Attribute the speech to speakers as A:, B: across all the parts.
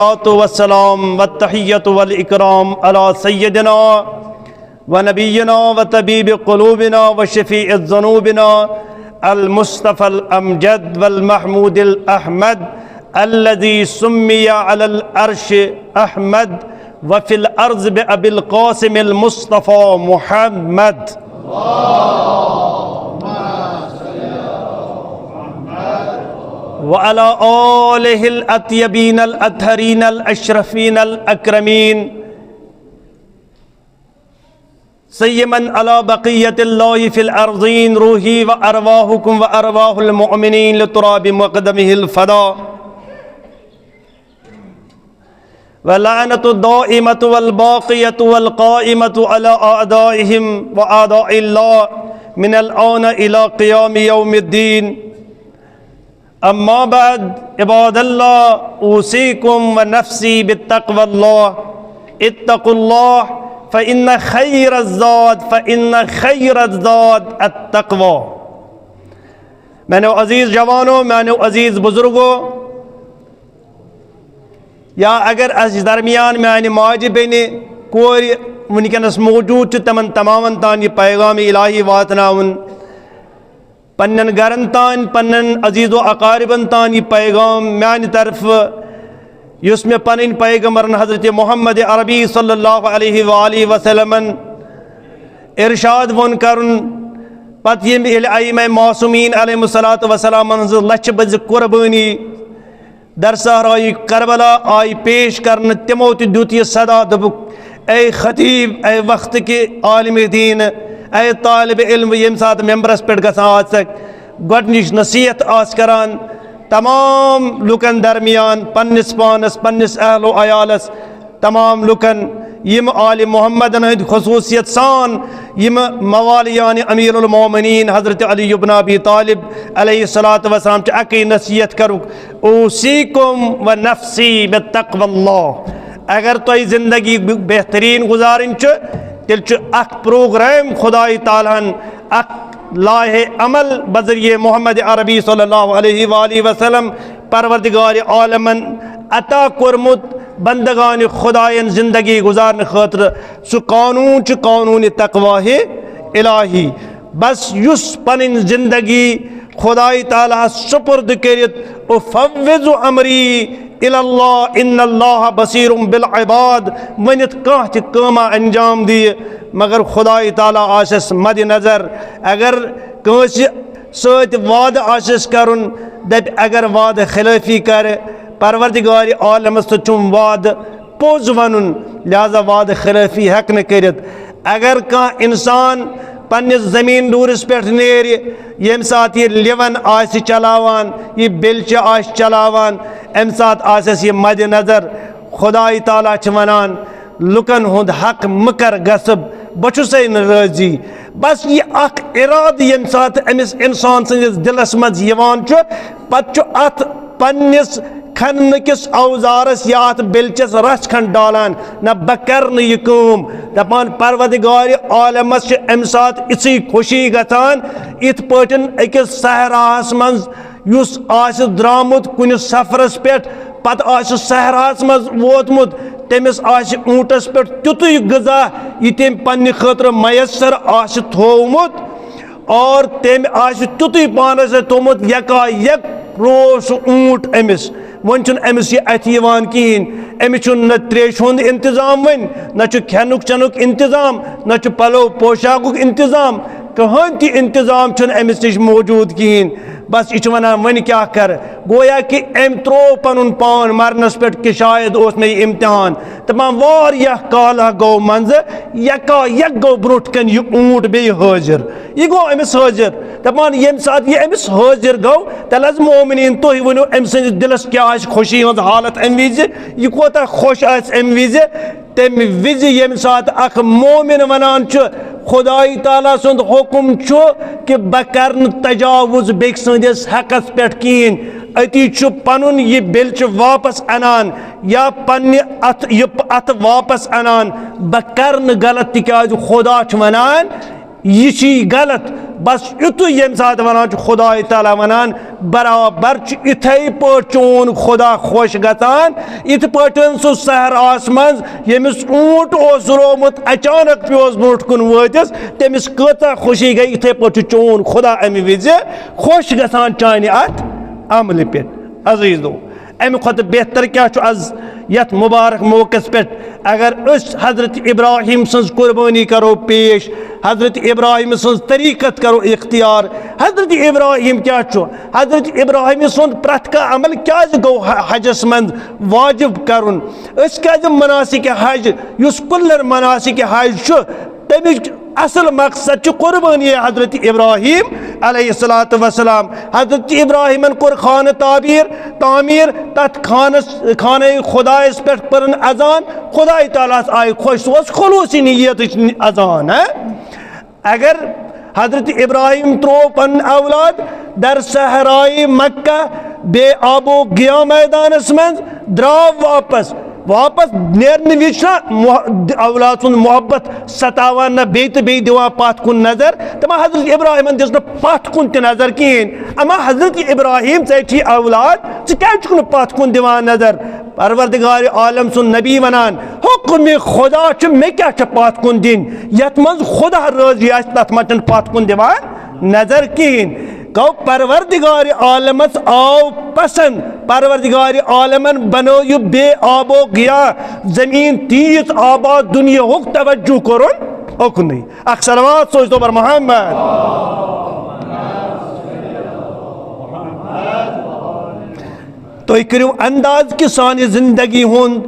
A: वस्सलाम वत्तहिय्यतु वल इकराम अला सय्यदिना व नबिय्यिना व तबीब क़ुलूबिना व शफ़ीअ ज़ुनूबिना अल मुस्तफ़ा अल अमजद वल महमूदिल अहमद अल्लज़ी सुम्मिया अलल अर्श अहमद व फ़िल अर्ज़ बि अबिल क़ासिमिल मुस्तफ़ा मुहम्मद। व अला आलिहिल अत्यबीनल अत्हरीनल अशरफीनल अक्रमीन सय्यमन अला बक़ियतिल्लाहि फ़िल अर्ज़ीन रूही व अरवाहुकुम व अरवाहुल मुअमिनीन लितुराबि मुक़दमिहिल फ़दा व लानतु दाइमतु वल बाक़ियतु वल क़ाइमतु अला अअदाइहिम व अअदाइल्लाह मिनल आन इला क़ियाम यौमिद्दीन। अम्मा बाद इबादल्लाह ऊसीकुम व नफ्सी बित्तक़वल्लाह इत्तक़ुल्लाह फ़इन्न खैरज़्ज़ाद अत्तक़वा। मैंने अज़ीज़ जवानों, मैंने अज़ीज़ बुज़ुर्गों, या अगर अस दरमियान मैंने माज बेने कोर वनकस मौजूद तमन तमामन तान यह पैगाम इलाही वातनाउन, पन्न गरन तान पन्न अजीज़ो अकारिबन तान यह पैगाम मान तरफ युस में पन पैगम्बरन हज़रत मोहम्मद अरबी सल्लल्लाहु अलैहि वसल्लम इरशाद वन करुन पत ये आइमा मासूमीन अलैहिस्सलातु वस्सलाम लच बज कुर्बानी दर सहराई करबला आई पेश करन तिमो दुत यह सदा दबुक ए खतीब ए वक्त के आलिम दीन ए तालिब इल्म यम साथ मेंबरस पे गक गोडनिश नसीहत आस करान तमाम लुकन दरमियान पन्निस पानस पन्निस अहलो अयालस तमाम लुकन यम आल मोहम्मदन हंद खसूसियत सान यम मवालियान अमीरुल मोमिनीन हज़रत अली इब्न अबी तालिब अलैहिस्सलातु वस्सलाम च अकी नसीहत करुक ऊसीकुम व नफ्सी बित्तक़वल्लाह। अगर तुम जिंदगी बेहतरीन गुजारिन तिल प्रोग्राम खुदाई तालान लाहे अमल बजरिए मोहम्मद अरबी सल्लल्लाहु अलैहि वसल्लम परवरदिगार आलमन अता कुरमुत बंदगान खुदायन जिंदगी गुजारन खतर सु कानून च कानून तक़वा इलाही। बस युस पन जिंदगी खुदाई ताला सुपुर्द करित उफ़व्विज़ु अमरी इलल्लाह इन्नल्लाह बसीरुम बिल इबाद वनित कह कामा अंजाम दिए मगर खुदाई ताला आशस मद नज़र। अगर कंस सत वाद आशस करुन दप अगर वाद खिलाफी कर परवरदिगार आलमस तुम वाद पोज वनुन लिहाजा वाद खिलाफी हेक न करित। अगर कह इंसान पन्निस ज़मीन दूरस पे नेर यम साथ यह लिवन आस चलावान यह बिलच आस चलावान अम साथ आसस यह मद नज़र खुदाई ताला वनान लुकन हुंद हक मकर गसब बचुसे न राजी। बस यह अख इराद यम साथ अमिस इंसान सनिस दिलस मज यवान पत अत पन्निस खन किस औजारस या अत बिलचस रस खन डालान न बकर न यह कम दपान परवरदिगार आलमस अम साथ इसी खुशी गतान इत पटन अकिस सहरास मज युस आस द्रामुत कुन सफरस पे पत आस सहरास मज वोतमुत तमिस आस ऊंटस पे तुतुय गजा यह तम पन्ने खतर मयसर आस थोमुत और तम आस तुतुय पानस थोमुत यका यक रोस ऊंट अमिस वन अमिस यह अथ कहें अमिस न त्रेश हुंद इंतजाम वन न खेनुक चनुक इंतजाम न पलो पोशाकुक इंतजाम कहन ति इंतजाम अमिस नश मौजूद कहें। बस यह वन वन क्या कर गोया कि अम त्रो पन पान मरनस पे कि शायद उस मे इम्तिहान तमाम वारिया काला गो मंज यका यक गो ब्रोट कन यह ऊंट बे हाजिर यह गो अमिस हाजिर दपान यम साथ यह अमिस हाजिर गो तल अज मोमिनीन तुह वनो अम सद दिलस क्या खुशी हज हालत अम विज यह कोता खुश अम विज तम विज यम साथ अख मोमिन वनान खुदाई ताला सुंद हुक्म कि बह कर तजावुज बेक सदिस हकस पे कहें अति पन यह बिल वापस अनान या पन्ने अत वापस अनान बह कर गलत तिकाज खुदा वनान यह गलत बस युत ये सात वन खुदा ताला वनान बराबर इथे पे चोन खुदा खुश गसान इत पे सह सहरास मज यमिस ऊंट रोमुत अचानक पे ब्रोट कुन वतिस तमिस कता खुशी गई इथे पे चोन खुदा अमि विज खुश गसान चाने अत अमल पे अजीज दो अमि खुद बेहतर क्या आज यथ मुबारक मौकस पे अगर हजरत इब्राहिम सज कुर्बानी करो पेश हजरत इब्राहिम सज तरीकत करो इख्तियार हजरत इब्राहिम क्या हजरत इब्राहिम सुंद प्रथ का अमल क्या गो हजस मंद वाजिब करुन क्या मनासिक हज युस कुल्लर मनासिक हज तमिक असल मकसद कुर्बानी हजरत इब्राहिम अलैहिस्सलातु वस्सलाम हजरत इब्राहिमन कोर खान तामीर तथ खान खुदायस पे परन अजान खुदा ताला आय खुश खुलूसी नीयत अजान है अगर हजरत इब्राहिम त्रो पन औलाद दर सहराई मक्का बे आबो गया मैदानस मज द्राव वापस नेरन विच औलाद सुन मोहब्बत सतावान न बे तो बे दिवान पथ कुन नजर तमा हजरत इब्राहिम दिस पथ कुन त नजर कहें अमा हजरत इब्राहिम ची औलाद क्या पथ कुन दिवान नजर परवरदिगार आलम सुन नबी वनान हुक्म खुदा मे क्या पथ कुन दिन यथ मज खुदा राजी तथ मज पथ कुन दिवान नजर कहें गो परवरदिगार आलमस आओ पसंद परवरदिगार आलमन बनो यु बे आबो गया जमीन तीस आबाद दुनिया हुक तवज्जो करुन ओकुन अक्सरवात सोच दो बर मोहम्मद तो करो अंदाज कि सानी जिंदगी हुंद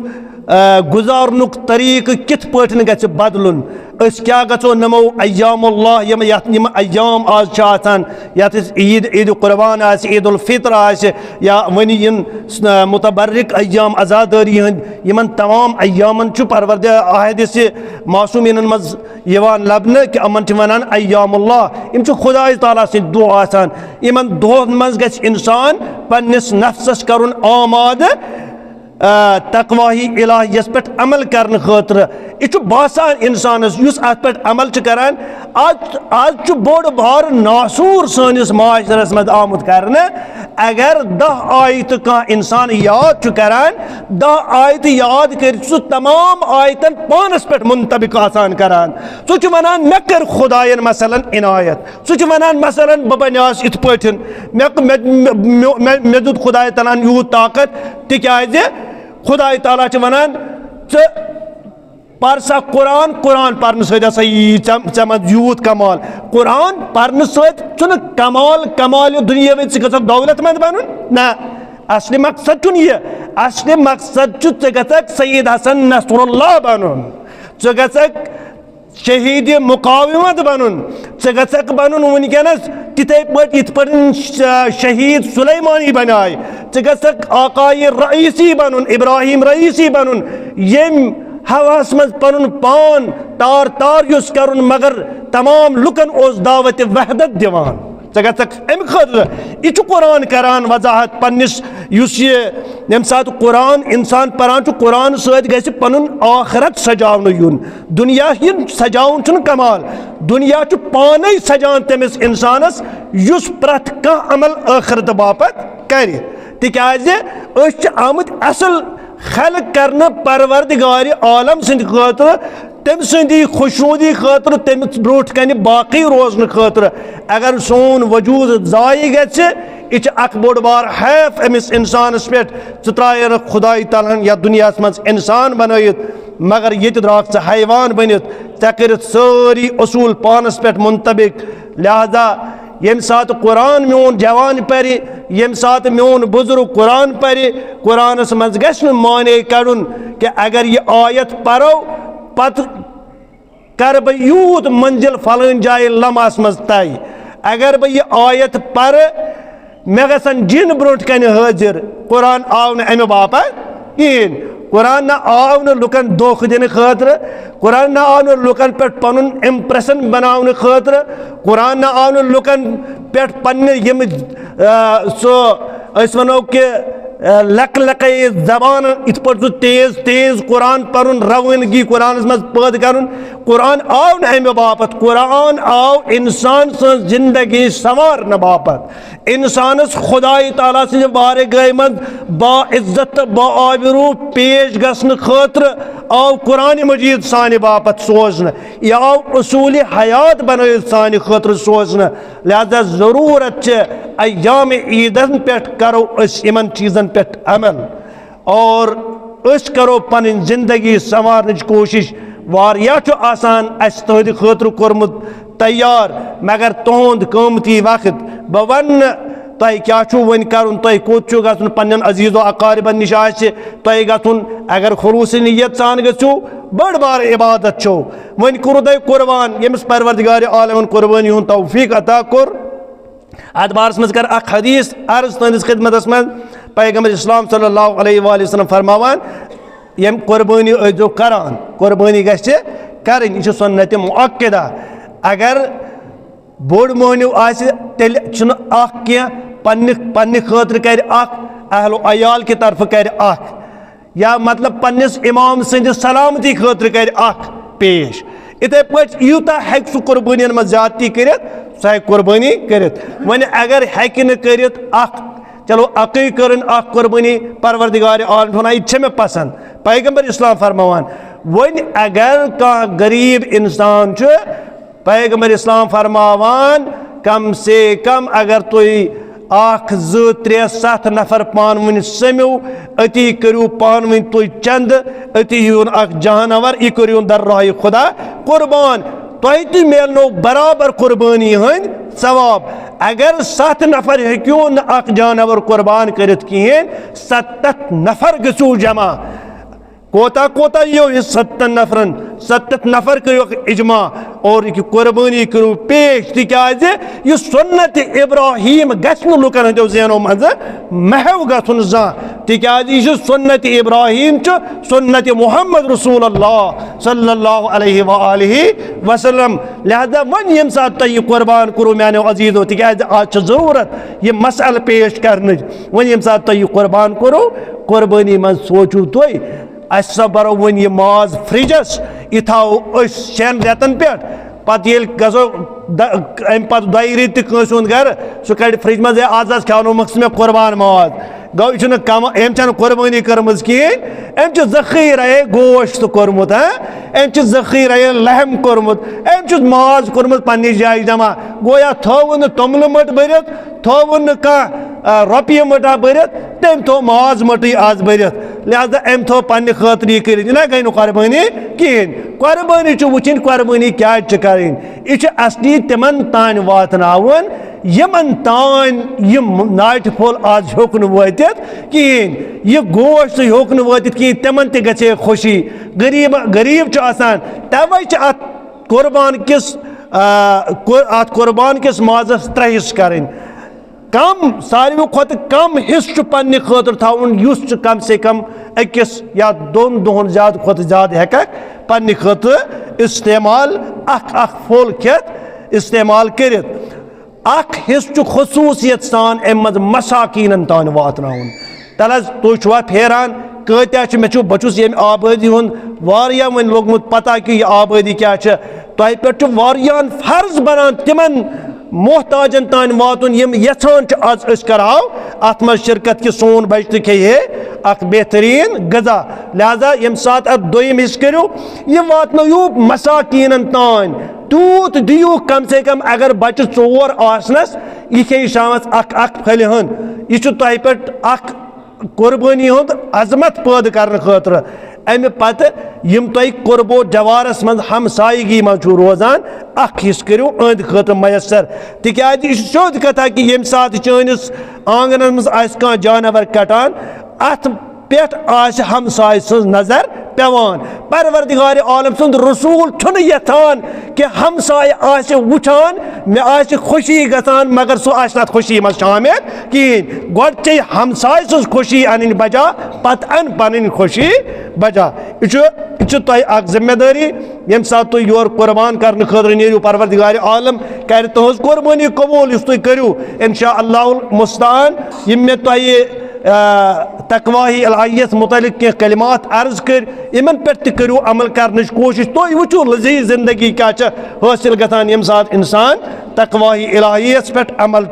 A: गुजारनुक तरीक कित पटन गछ बदलुन क्या गो नमो अय्यामुल्लाह यम अय्याम आज यथ ईद कुर्बान ईद उल फित्र या वन मुतबर्रिक अय्याम अजादारी इन तमाम अय्यामन परवरद आहदिस मासूमीन मज लबन कि अमन वनान अय्यामुल्लाह इम खुदा ताला सद दो आसान इन दोहन मज गछ इंसान पन्निस नफ्सस करुन आमाद तकवाही इलाहियस पे अमल करने खतर यह बासान इंसानस अत पे अमल करान आज बोड़ बार नासूर सनिस माशरस मज आमुत करने अगर 10 आयत कह इंसान याद करान 10 आयत याद कर तमाम आयतन पानस पे मुंतबिक आसान करान सह वनान मे कर खुदायन मसलन इनायत सह वनान मसलन बह बनियास इत पे मे दुत खुदा तलान यूत ताकत तिकाज खुदा ताला वनान पर सा कुरान कुरान पर्न सह मज यूत कमाल कुरान पर्न सह कमाल कमाल दुनिया में दौलतमंद बन ना असली मकसद यह असली मकसद गक सईद हसन नसरुल्लाह बन गक शहीद मुकाविमत बन गक बन वनकस तिथे पे शहीद सुलेमानी बनाए गक आकाए रईसी बन इब्राहिम रईसी बन यम हवास मज पन पान तार तार युस कर मगर तमाम लुकन ओस दावत वहदत दिवान अम खतर यह कुरान करान वजाहत पन्निस यम सात कुरान इंसान परान कुरान सत गि पन आखरत सजावन यून दुनिया सजावन कमाल दुनिया पाने सजान तमिस इंसानस युस प्रथ कह अमल आखरत बापत कर तिकाज आमुत असल खल्क करने परवरदिगार आलम सद खतर तम सदी खुशनूदी खतर तमिस ब्रोट कन बाकी रोजन खतर अगर सोन वजूद जाय गह अख बोड़ बार हैफ अमिस इंसानस पे त्राय खुदा ताला या दुनिया मज इंसान बनत मगर ये द्राक हैवान बनित कर सारी असूल पानस पे मुंतबिक लिहाजा यम सात कुरान मोन जवान पर यम सात मोन बुजुर्ग कुरान पर कुरानस मज गछ माने करुन कि अगर यह आयत परो पत कर बह यूत मंजिल फलन जाए लम्हास मज तय अगर बह यह आयत पर मे गसन जिन ब्रोट कन हाजिर कुरान आव न अमे बापत कहें कुरान न आव न लुकन धोख दिन खतर कुरान न आव न लुकन पे पन इम्प्रेशन बनाने खतर कुरान न आव न लुकन पे पन्ने यम सो वनो कि लक लक जबान इत पे तेज तेज कुरान पढ़ रवानगी कुरान मज पैद कर कुरान आव न अमे बापत कुरान आव इंसान सं जिंदगी संवारन बापत इंसानस खुदाई ताला से बारे गए मज बाइज्जत बाआबरू पेश गसन खतर आव कुरान मजीद सानि बापत सोजन यह आव उसूल हयात बन सानि खतर सोजन लिहाजा जरूरत अयाम ईदन पे करो इन चीज़न पे अमल और करो पन जिंदगी संवारन कोशिश वारिया आसान अस तुहद खतर कोरमुत तैयार मगर तुहद कीमती वक्त बह वन तुह क्या वन कर तुह कोत गन पन्न अजीज़ो अकारिबन निश तुह गन अगर खलूस नीयत सान गो बड़ बार इबादत छो वन करो तुह कुर्बान यमिस परवरदिगार आलमन कुर्बानी हुंद तौफीक अता कोर अत बारस मज कर अख हदीस अर्ज तुंदिस खिदमत मज पैगम्बर इस्लाम सल्लल्लाहु अलैहि वसल्लम फरमावान यम कुर्बानी अजो करान कुर्बानी गछे करन यह सुन्नत मुअक्कदा अगर बोड़ मोहनिव आसि तेल छुन अख के पन्ने खतर कर अख अहलो अयाल के तरफ कर अख या मतलब पन्निस इमाम सद सलामती खतर कर अख पेश इथे पे यूता हेक सह कुर्बानी मज ज्यादती कर सह कुर्बानी कर वन अगर हेक न कर चलो अकी कर कुर्बानी परवरदिगार आलम यह मे पसंद पैगम्बर इस्लाम फरमावान वन अगर कह गरीब इंसान पैगम्बर इस्लाम फरमावान कम से कम अगर तुम अख जो त्रे सत नफर पान वन समो अति करू पान वन तुम चंद अति यून अख जानवर यह करू दर्राह खुदा कुर्बान तुह मेलनो बराबर कुर्बानी हंद सवाब अगर 7 नफर हेक्यो न अख जानवर कुर्बान करत कहें 70 नफर गो जमा कोता कोता यो 70 नफरन 70 नफर करो इजमा और कुर्बानी करो पेश तिकाज यह सुन्नत इब्राहिम गन लुकन हंदो जैनो मज महव गन जा तिकाज यह सुन्नत इब्राहिम सुन्नत मुहम्मद रसूलुल्लाह सल्लल्लाहु अलैहि वसल्लम लिहाजा वन यम सात तुह कुर्बान करो मानो अजीजो तिकाज आज जरूरत यह मसल पेश कर वन यम सात तुह कुर्बान करो कुर्बानी मज सोचू तुह असा बरो वन यह माज फ्रिजस यह थो 6 रेतन पे पे गो अम पे 2 रेत तस गर सह कड़ फ्रिज मज आज खानोमस मे कुर्बान माज गो यह कम अम कुर्बानी कर्म कहें अम जखीर गोश्त कोर्मुत अम जखीर लहम कोर्मुत अम माज कोर्मुत पन्ने जाय जमा गोया थोवन तोमल मट भरत थोवन कह रुपये मटा भरत तम थो माज मट आज भरत लिहाजा अम थो पन्ने खतर कर गई कुर्बानी कहें कुर्बानी वुचन कुर्बानी क्या करें यह असली तिमन तान वातनावन यमन तान यम नाट फुल आज होक वतित कहें यह गोश्त होक वतित कहें तिमन ते खुशी गरीब गरीब तवे अत कुर्बान किस माजस 3 हिस्स करें कम सारे खुद कम हिस्स पन्ने खतर थवन युस कम से कम अकिस या 2 दोहन ज्यादा खुद ज्यादा हेक पन्ने खतर इस्तेमाल अख फुल खेत इस्तेमाल कर अख हिस्स खसूसियत सान अम मज मसाकीन तान वातनाउन तल तुवा फेरान कत्या मे बहुत ये आबादी वारिया वन लोगमुत पता कि यह आबादी क्या तुह पे वारियान फर्ज बनान तिमन मोहताजन तान वातुन यम यछान आज कराओ अत मज शिरकत कि सोन बच खे अख बेहतरीन गजा लिहाजा यम सात अत दोयम हिस्स करो यह वातनयू मसाकीन तान तूत दियो कम से कम अगर बच्चे 4 आसनस यह खे शामस अख फल यह तुह पे अख कुर्बानी हुंद अजमत पैद कर खतर अमे पत यम तुह कुर्बो जवारस मज हमसायगी मज रोजान अख हिस्स करो अंद खतर मयसर तिकाज यह सोद कथा कि यम सात चनिस आंगन मज कह जानवर कटान अत पे हमसाय सज नजर पेवान परवरदिगार आलम सुंद रसूल छुन यथान कि हमसाय वुचान मे खुशी गसान मगर सह खुशी मज शामिल कहें गोड चे हमसाय सज खुशी अन बजा पत अन पन खुशी बजा यह तुह जिम्मेदारी यम सात तुम योर कुर्बान कर खतर नीरू परवरदिगार आलम कर तुज कुर्बानी कबूल तुम करू इंशा अल्लाहुल मुस्तान यम मे तुह तकवाही इलाहियत मुतलिक के कलिमात अर्ज कर इमन पे करू अमल करने कोशिश तुम वो लजीज जिंदगी क्या हासिल गसान यम सात इंसान तकवाही इलाहियत पे अमल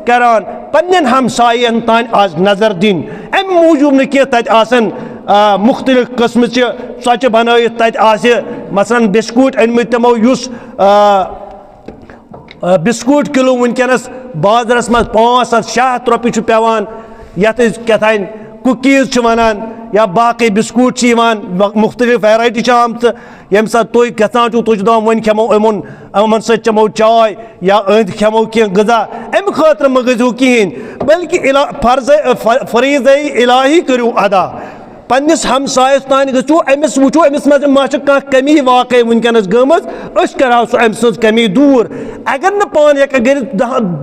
A: करान पन्न हमसायन तान आज नजर दिन अम मूजूब न कह तन मुख्तलिफ कस्म सच बन तत मसलन बिस्कुट अनम तमो बिस्कुट किलो वनकस बाजारस मज 500-600 रुपये पेवान यथ कथान कुकीज वनान या बाकी बिस्कुट मुख्तलिफ वैरायटी आमत यम सात तुम गसान तुम दपान वन खेमो अमन चमो चाय या अंद खेमो कह गजा अम खतर म गजो कहें बल्कि फरीज़ इलाही करू अदा पन्निस हमसायस तान गो अमिस वो अमिस मज मा कमी वाकई वनकस गमज कराव सह अम सज कमी दूर अगर न पान हेक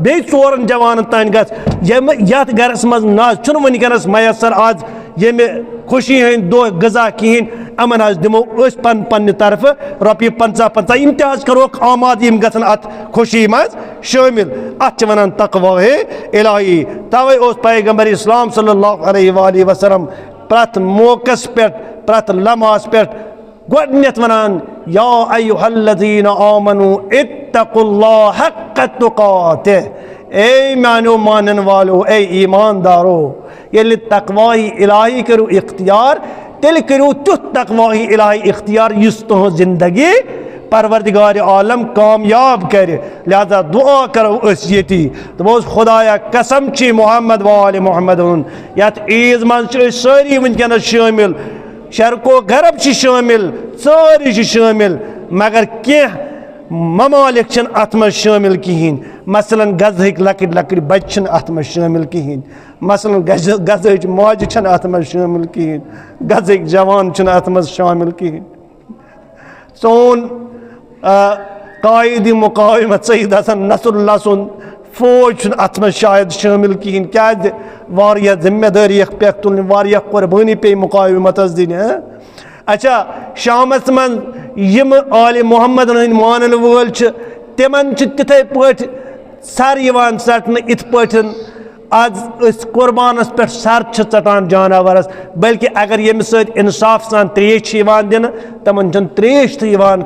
A: बे 4 जवान तान गत गरस मज नाज वनकस मैसर आज ये खुशी हंद दो गजा कहें अमन आज दिमो पन्न तरफ रपये 50-50 इन करो आमाद यम गन अत खुशी मज शामिल अत वन तकवाहे इलाही तवे पैगंबर इस्लाम सल्लल्लाहु अलैहि वसल्लम प्रत मौकस पे प्रत लम्हास पे गोडनेथ वनान या अय्युहल्लज़ीना आमनू इत्तकुल्लाह हक्क तुकातिह ए मानो मानन वालो ए ईमानदारो ये तकवाही इलाही करो इख्तियार तेल करो तुत तकवाही इलाही इख्तियार युस तुह जिंदगी परवरदिगार आलम कामयाब कर लिहाजा दुआ करो ये तो खुदाया कसम ची मोहम्मद वाले मोहम्मद यथ ईद मज सारी वनकस शामिल शरको गरब शामिल सारी शामिल मगर कह ममालिक अत मज शामिल कहें मसलन गजहक लकट लकट बच्चे अत मज शामिल कहें मसलन गजहच माज अत मज शामिल कहें गजहक जवान अत मज शामिल कहें सोन कायद मुकावमत सईद हसन नसरुल्लाह सुन फौज अत मज शायद शामिल कहें क्या जिम्मेदारी पे तुल कुर्बानी पे मुकावमत दिन अच्छा शामस मन यम आले मोहम्मद मानन वोल तिमन तिथे पे सर सटन इत पे आज कुर्बानस पे सर चटान जानवरस बल्कि अगर यम सत इंसाफ सान त्रेश दिन तमन त्रेश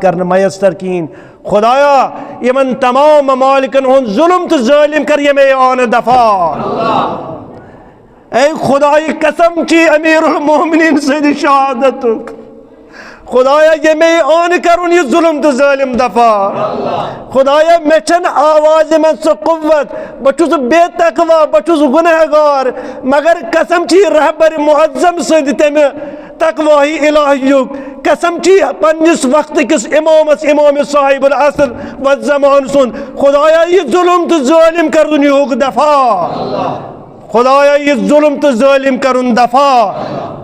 A: कर मैसर कहें खुदाया यमन तमाम ममालिकन हुन जुल्म तो जालिम कर यमे आन दफा ए खुदाई कसम ची अमीरुल मोमिनीन सद शहादतुक खुदाया ये मैं आन करूँ ये जुल्म तो जालिम दफा खुदाया मैं चन आवाज में सो कुव्वत बचुस बेतकवा बचुस गुनहगार मगर कसम छी रहबर मुअज्जम सद तमे तकवाही इलाहियुक कसम छी पन्निस वक्त किस इमाम साहिबुल असर व ज़मान सुन खुदाया ये जुल्म तो जालिम करूँ ये दफा खुदाया ये जुल्म तो जालिम करुन दफा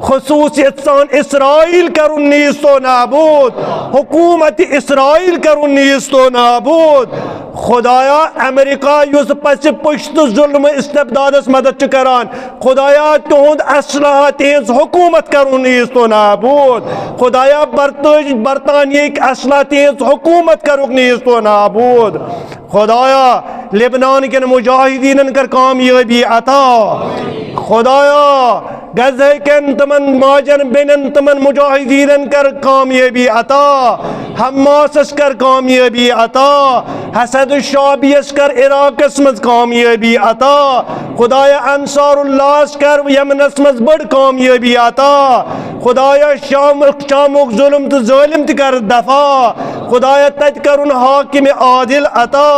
A: खुसूसियत सान इसराइल करुन नीस्तो नाबूद हुकूमत इसराइल करुन नीस्तो नाबूद खुदाया अमेरिका युस पस पुश्त जुल्म इस्तबदादस मदद करान खुदाया तुहद असलहा तेज हुकूमत करुन नीस्तो नाबूद खुदाया बरतानिया असलहा तेज हुकूमत करुन नीस्तो नाबूद खुदाया लेबनान के मुजाहिदीन कर कामयाबी अता खुदाया गज़े के तमन माजन बेनन तमन मुजाहिदीन कर कामयाबी अता हमास कर कामयाबी अता हसद शाबियस कर इराक़स मज कामयाबी अता खुदाया अंसारुल्लाह कर यमनस मज बड़ कामयाबी अता खुदाया शामुक जुल्म तो जालिम कर दफा खुदाया तज करुन हाकिम आदिल अता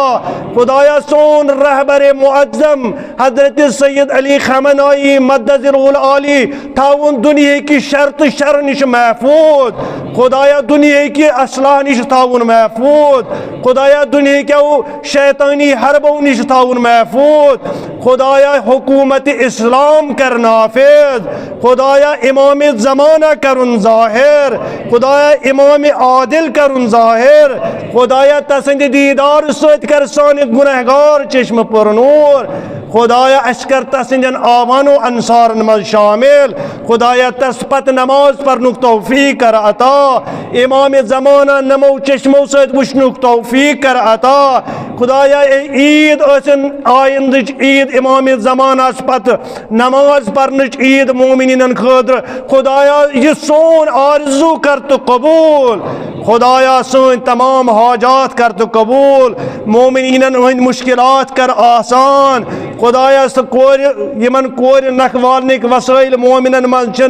A: खुदाया सोन रहबर मुअज्जम हजरत सैयद अली खमनाई मद्दज़िरुल आली थाउन दुनिया की शर्त शर निश महफूज खुदाया दुनिया की असलाह निश थाउन महफूज खुदाया दुनिया के शैतानी हरबों निश थाउन महफूज खुदाया हुकूमत इस्लाम कर नाफिज खुदाया इमाम ज़माना करुन ज़ाहिर खुदाया इमाम आदिल करुन ज़ाहिर ज़ाहिर। खुदाया तसंद दीदार सत कर सान गुनहगार चश्म पर नूर। खुदाया अशकर तसंदन आवानो अंसारन मज शामिल। खुदाया तस पत नमाज परनुक तौफीक कर अता। इमाम ज़माना नमो चश्मो सत वुचनुक तौफीक कर अता। खुदाया ईद आइंद ईद इमाम ज़माना पत नमाज परनच ईद मोमिनीन खतर। खुदाया यह सोन आरजू कर तो कबूल। खुदाया सन तमाम हाजात कर तो कबूल। मोमिनीन हंद मुश्किलात कर आसान। खुदाया कोर यमन कोर नख वालनिक वसाइल मोमिनन मज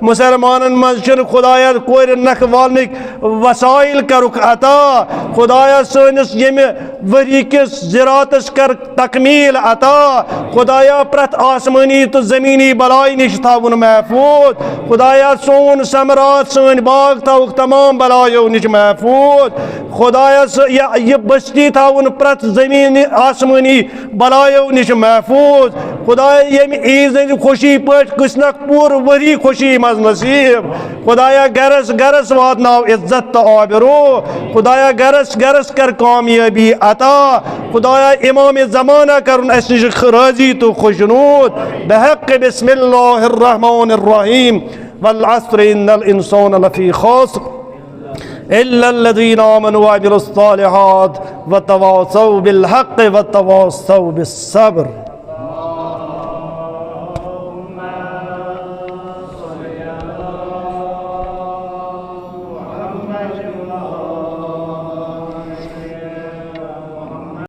A: मुसलमानन मज। खुदाया कोर नख वालनिक वसाइल करुक अता। खुदाया सनिस यम वरी किस ज़रातस कर तकमील अता। खुदाया प्रत आसमानी तो ज़मीनी बलाई निश थाउन महफूज। खुदाया सोन समरात सन बाग थाउक तमाम बलायों निश महफूज। खुदाया यह बस्ती थाउन प्रत ज़मीनी आसमानी बलायों निश महफूज। खुदाया यम ईद खुशी पट किसनक पूर वरी खुशी मज नसीब। खुदाया गरस गरस वातनाव इज्जत तो आबरू। खुदाया गरस गरस कर कामयाबी अता। खुदाया इमाम ज़माना करुन अस निश राजी तो खुशनूद। बहक़ बिस्मिल्लाहिर रहमानिर रहीम। वल अस्र इन्नल इंसान लफ़ी ख़ुस्र इल्लल्लज़ीना आमनू व अमिलुस सालिहात व तवासौ बिल हक़्क़ि व तवासौ बिस सब्र।